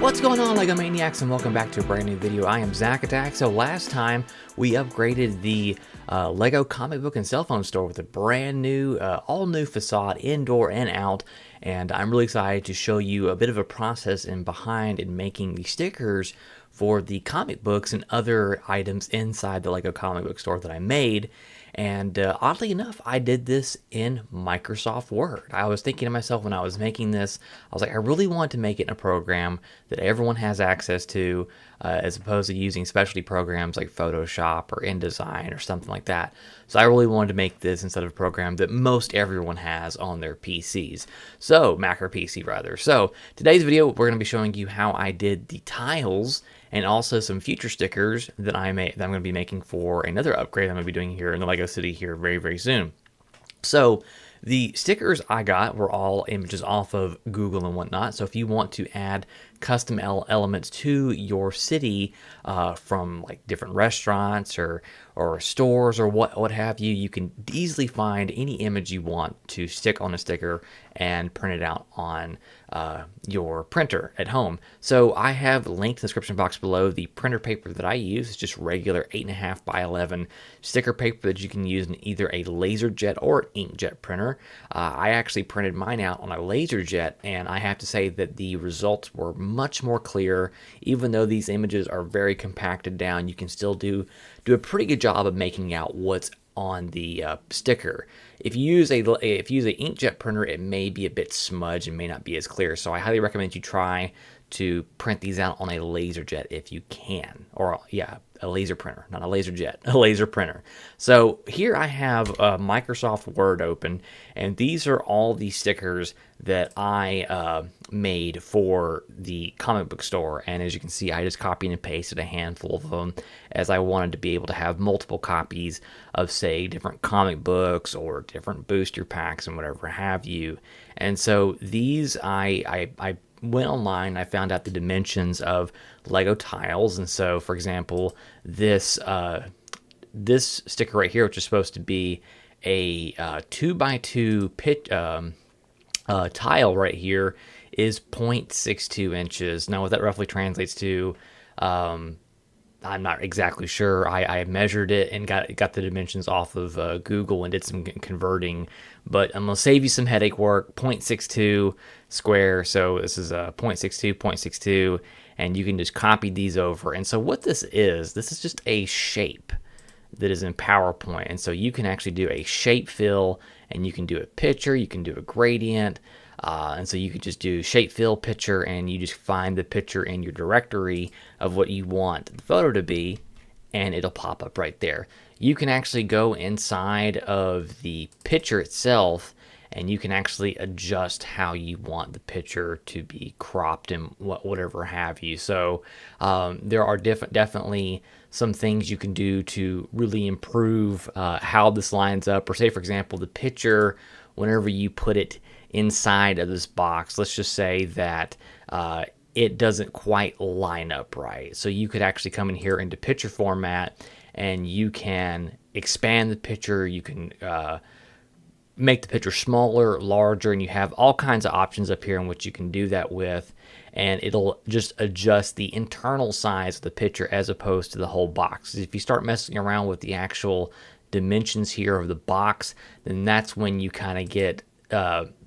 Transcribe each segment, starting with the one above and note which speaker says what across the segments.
Speaker 1: What's going on, LEGO Maniacs, and welcome back to a brand new video. I am ZacATK. So last time we upgraded the LEGO comic book and cell phone store with a brand new, all new facade, indoor and out. And I'm really excited to show you a bit of a process behind making the stickers for the comic books and other items inside the LEGO comic book store that I made. And oddly enough, I did this in Microsoft Word. I was thinking to myself when I was making this, I was like, I really want to make it in a program that everyone has access to, as opposed to using specialty programs like Photoshop or InDesign or something like that. So I really wanted to make this instead of a program that most everyone has on their PCs. So, Mac or PC rather. So, today's video, we're going to be showing you how I did the tiles and also some future stickers that I'm going to be making for another upgrade I'm going to be doing here in the LEGO City here very, very soon. So the stickers I got were all images off of Google and whatnot. So if you want to add custom elements to your city from like different restaurants or stores or what have you, you can easily find any image you want to stick on a sticker and print it out on your printer at home. So I have linked in the description box below the printer paper that I use. It's just regular 8.5 by 11 sticker paper that you can use in either a LaserJet or an inkjet printer. I actually printed mine out on a LaserJet, and I have to say that the results were much more clear. Even though these images are very compacted down, you can still do a pretty good job of making out what's on the sticker. If you use an inkjet printer, it may be a bit smudged and may not be as clear. So I highly recommend you try to print these out on a LaserJet if you can, or yeah, a laser printer, not a LaserJet, a laser printer. So here I have Microsoft Word open, and these are all the stickers that I made for the comic book store. And as you can see, I just copied and pasted a handful of them, as I wanted to be able to have multiple copies of, say, different comic books or different booster packs and whatever have you. And so these I went online, I found out the dimensions of LEGO tiles. And so, for example, this sticker right here, which is supposed to be a 2x2 tile right here, is 0.62 inches. Now, what that roughly translates to, I'm not exactly sure. I measured it and got the dimensions off of Google and did some converting, but I'm going to save you some headache work. 0.62 square, so this is a 0.62, 0.62, and you can just copy these over. And so what this is just a shape that is in PowerPoint, and so you can actually do a shape fill, and you can do a picture, you can do a gradient, and so you could just do shape fill picture, and you just find the picture in your directory of what you want the photo to be, and it'll pop up right there. You can actually go inside of the picture itself, and you can actually adjust how you want the picture to be cropped and whatever have you. So there are definitely some things you can do to really improve how this lines up. Or say, for example, the picture, whenever you put it inside of this box, let's just say that it doesn't quite line up right. So you could actually come in here into picture format, and you can expand the picture. You can make the picture smaller, larger, and you have all kinds of options up here in which you can do that with, and it'll just adjust the internal size of the picture as opposed to the whole box. If you start messing around with the actual dimensions here of the box, then that's when you kind of get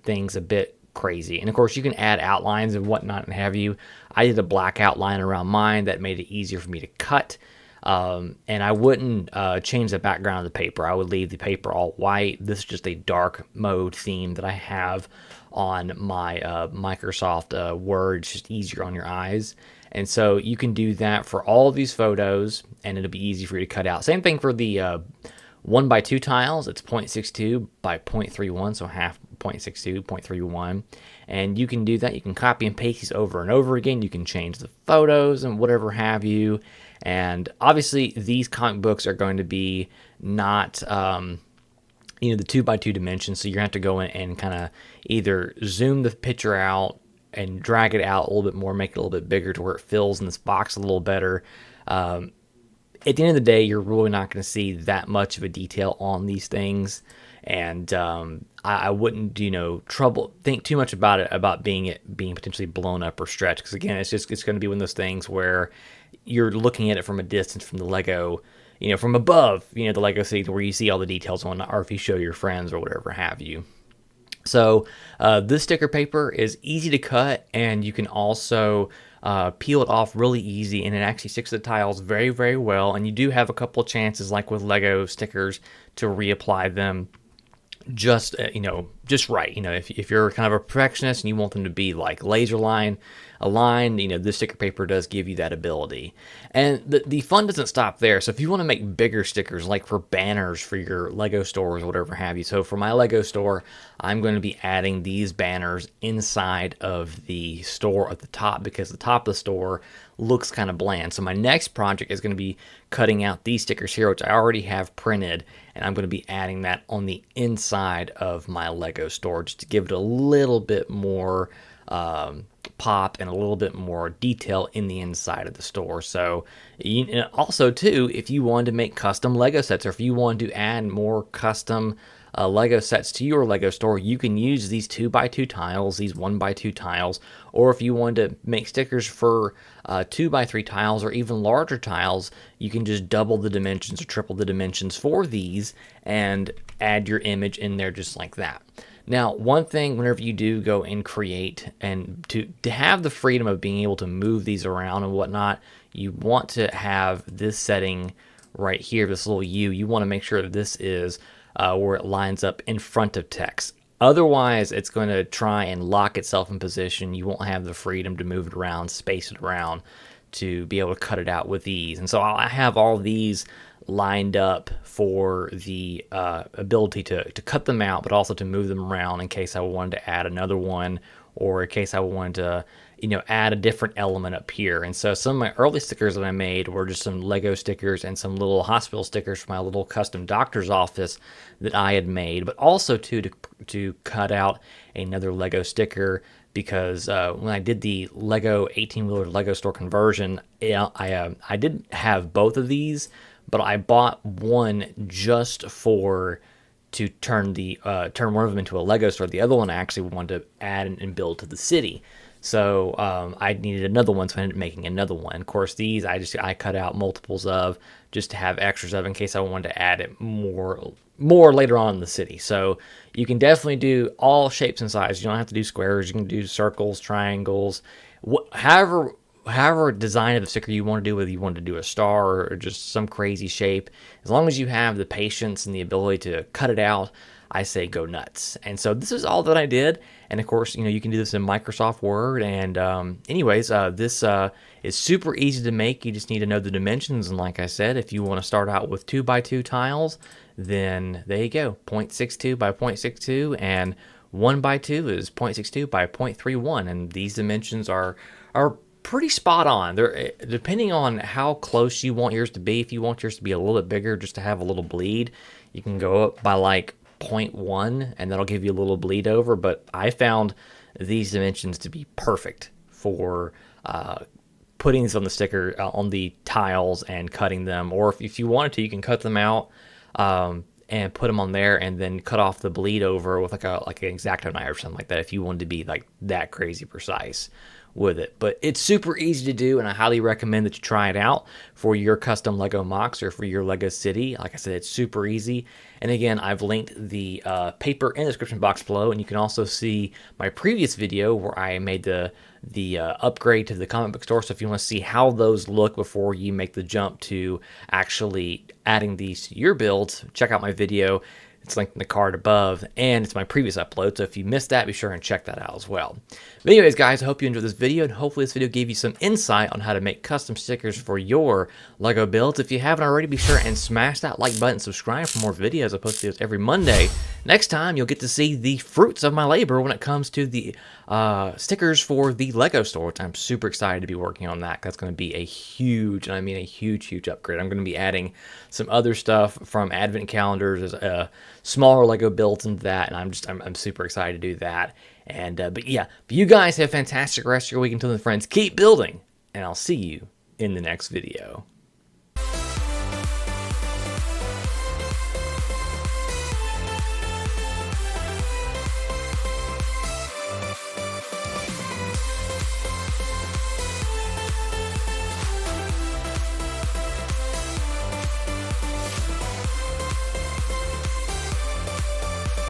Speaker 1: things a bit crazy. And of course, you can add outlines and whatnot and have you. I did a black outline around mine that made it easier for me to cut. And I wouldn't change the background of the paper. I would leave the paper all white. This is just a dark mode theme that I have on my Microsoft Word. It's just easier on your eyes. And so you can do that for all of these photos, and it'll be easy for you to cut out. Same thing for the 1x2 tiles. It's 0.62 by 0.31, so half 0.62, 0.31. And you can do that. You can copy and paste these over and over again. You can change the photos and whatever have you. And obviously, these comic books are going to be not, the 2x2 dimensions. So you're going to have to go in and kind of either zoom the picture out and drag it out a little bit more, make it a little bit bigger to where it fills in this box a little better. at the end of the day, you're really not going to see that much of a detail on these things. And I wouldn't, think too much about it, about being potentially blown up or stretched. Because again, it's going to be one of those things where you're looking at it from a distance from the Lego, from above, the Lego city, where you see all the details on, or if you show your friends or whatever have you. So this sticker paper is easy to cut, and you can also peel it off really easy, and it actually sticks to the tiles very, very well. And you do have a couple of chances, like with Lego stickers, to reapply them just just right. If you're kind of a perfectionist and you want them to be like laser line aligned, this sticker paper does give you that ability. And the fun doesn't stop there. So if you want to make bigger stickers, like for banners for your Lego stores or whatever have you. So for my Lego store, I'm going to be adding these banners inside of the store at the top, because the top of the store looks kind of bland. So my next project is going to be cutting out these stickers here, which I already have printed, and I'm going to be adding that on the inside of my Lego store, just to give it a little bit more pop and a little bit more detail in the inside of the store. So also too, if you wanted to make custom Lego sets, or if you wanted to add more custom Lego sets to your Lego store, you can use these 2x2 tiles, these 1x2 tiles, or if you wanted to make stickers for 2x3 tiles or even larger tiles, you can just double the dimensions or triple the dimensions for these and add your image in there just like that. Now, one thing, whenever you do go and create, and to have the freedom of being able to move these around and whatnot, you want to have this setting right here, this little U. You want to make sure that this is where it lines up in front of text. Otherwise, it's going to try and lock itself in position. You won't have the freedom to move it around, space it around, to be able to cut it out with ease. And so I have all these lined up for the ability to cut them out, but also to move them around in case I wanted to add another one, or in case I wanted to add a different element up here. And so some of my early stickers that I made were just some Lego stickers and some little hospital stickers for my little custom doctor's office that I had made, but also to cut out another Lego sticker, because when I did the Lego 18-wheeler Lego store conversion, I didn't have both of these, but I bought one just to turn one of them into a Lego store. The other one I actually wanted to add and build to the city. So I needed another one, so I ended up making another one. Of course, these I cut out multiples of, just to have extras of in case I wanted to add it more later on in the city. So you can definitely do all shapes and sizes. You don't have to do squares. You can do circles, triangles, however design of the sticker you want to do, whether you want to do a star or just some crazy shape. As long as you have the patience and the ability to cut it out, I say go nuts. And so this is all that I did. And of course, you can do this in Microsoft Word. And anyways, this is super easy to make. You just need to know the dimensions. And like I said, if you want to start out with 2x2 tiles, then there you go, 0.62 by 0.62, and 1x2 is 0.62 by 0.31. And these dimensions are pretty spot on. They're, depending on how close you want yours to be. If you want yours to be a little bit bigger, just to have a little bleed, you can go up by like 0.1, and that'll give you a little bleed over. But I found these dimensions to be perfect for putting these on the sticker, on the tiles, and cutting them. Or if you wanted to, you can cut them out and put them on there, and then cut off the bleed over with like an X-Acto knife or something like that, if you wanted to be like that crazy precise with it. But it's super easy to do, and I highly recommend that you try it out for your custom Lego MOCs or for your Lego city. Like I said, it's super easy. And again, I've linked the paper in the description box below, and you can also see my previous video where I made the upgrade to the comic book store. So if you want to see how those look before you make the jump to actually adding these to your builds, check out my video. It's linked in the card above, and it's my previous upload, so if you missed that, be sure and check that out as well. But anyways, guys, I hope you enjoyed this video, and hopefully this video gave you some insight on how to make custom stickers for your Lego builds. If you haven't already, be sure and smash that like button, subscribe for more videos. I post videos every Monday. Next time, you'll get to see the fruits of my labor when it comes to the stickers for the Lego store, which I'm super excited to be working on that. That's going to be a huge, and I mean a huge, huge upgrade. I'm going to be adding some other stuff from advent calendars, smaller Lego builds into that, and I'm super excited to do that. And but you guys have a fantastic rest of your week. Until then, friends, keep building, and I'll see you in the next video.